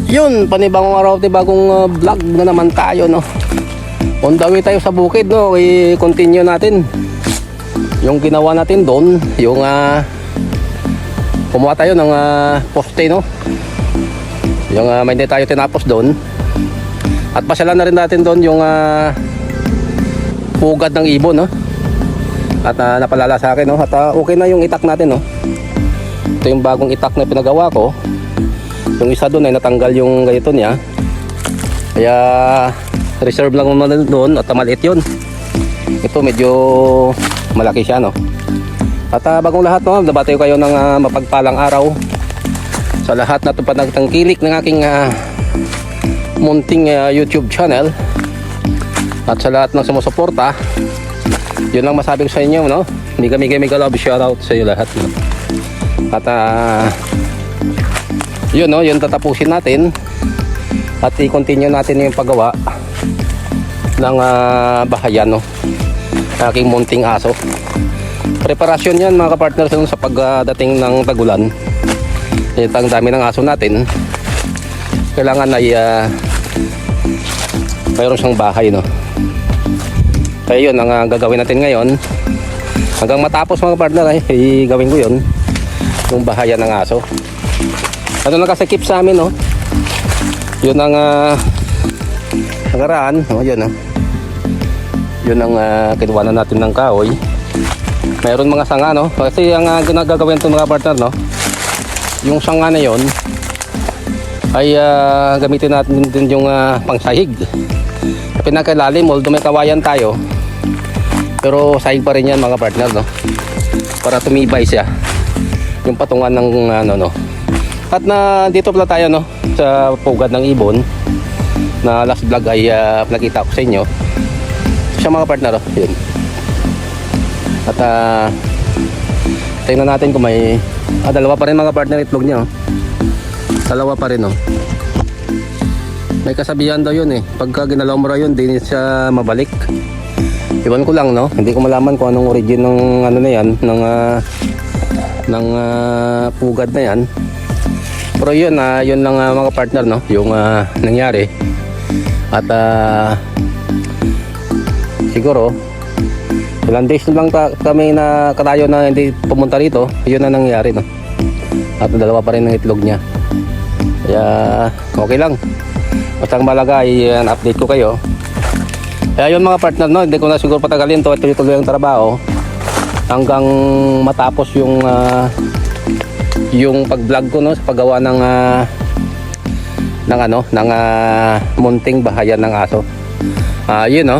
Yun, panibagong araw, bagong vlog na naman tayo, no. On the way tayo sa bukid, no. I-continue natin yung ginawa natin doon, yung kumuha tayo ng poste, no. Yung may hindi tayo tinapos doon. At pasyalan na rin natin doon yung pugad ng ibon, no. At napalala sa akin, no. At okay na yung itak natin, no. Ito yung bagong itak na pinagawa ko. Yung isa doon ay natanggal yung ganito niya. Kaya reserve lang naman doon at maliit yun. Ito medyo malaki siya, no. At bagong lahat, no, nabati ko kayo ng mapagpalang araw sa lahat na panagtangkilik ng aking munting YouTube channel. At sa lahat ng sumusuporta, yun lang masabi ko sa inyo, no. Mega love shoutout sa iyo lahat, no. At yun, no, yun tatapusin natin at i-continue natin yung paggawa ng bahayan, no, aking munting aso. Preparasyon yan mga kapartners sa pagdating ng tagulan. Ang dami ng aso natin, kailangan ay mayroon siyang bahay, no. Kaya yun ang gagawin natin ngayon hanggang matapos mga partner, ay gawin ko yun, yung bahayan ng aso. Ano nakasikip sa amin, no? Yun ang nagaraan, oh, yun, no? Yun ang kinuha na natin ng kahoy. Mayroon mga sanga, no? Kasi ang ginagagawin ito mga partner, no? Yung sanga na yun ay gamitin natin din yung pangsahig. Pinakailalim, although may kawayan tayo, pero sahig pa rin yan mga partner, no? Para tumibay siya yung patungan ng ano, no. At na dito pala tayo, no, sa pugad ng ibon na last vlog ay nakita ko sa inyo siya mga partner, oh, yun. At tingnan natin kung may dalawa pa rin mga partner itlog niya, oh. Dalawa pa rin, oh. May kasabihan daw yun, pagka ginalaw mo raw yun, di siya mabalik. Iwan ko lang, no, hindi ko malaman kung anong origin ng ano na yan, ng pugad na yan. Pero yun, yun lang mga partner, no, yung nangyari. At siguro ilang days lang kami na katayo na hindi pumunta rito. Yun na nangyari, no. At dalawa pa rin ang itlog niya. Kaya okay lang, basta ang malaga ay update ko kayo. Kaya yun mga partner, no, hindi ko na siguro patagalin to. Tuloy-tuloy ang trabaho hanggang matapos yung pag-vlog ko, no, sa paggawa ng munting bahayan ng aso. Yun, no.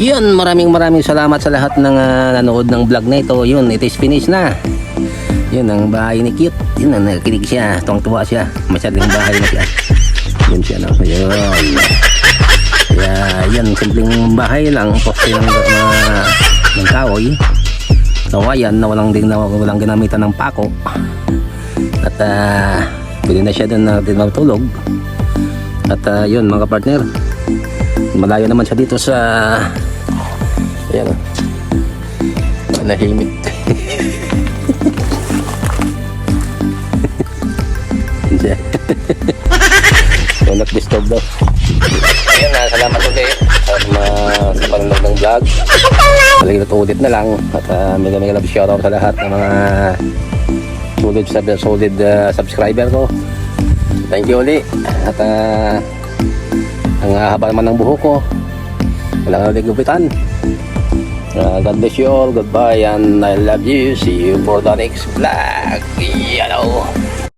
Yun, maraming salamat sa lahat ng nanood ng vlog na ito. Yun, it is finished na. Yun ang bahay ni Cute. Yun ang nakikinig siya, tuwang-tuwa siya. Masyadong bahay na siya. Yun siya, no? Yun. Kaya yan, simpleng bahay lang. Poste ng kahoy. Kawayan na walang ginamitan ng pako. At pwede na siya doon natin matulog. At yun mga partner, malayo naman siya dito sa ayan, nahimik. So not disturb daw. Ayun na, salamat ulit sa panonood ng vlog. Maligit ulit na lang. At mega love shoutout sa lahat ng mga solid subscriber ko. Thank you ulit. At ang haba naman ng buhok ko, wala ulit gupitan. God bless you all. Goodbye and I love you. See you for the next vlog. Hello.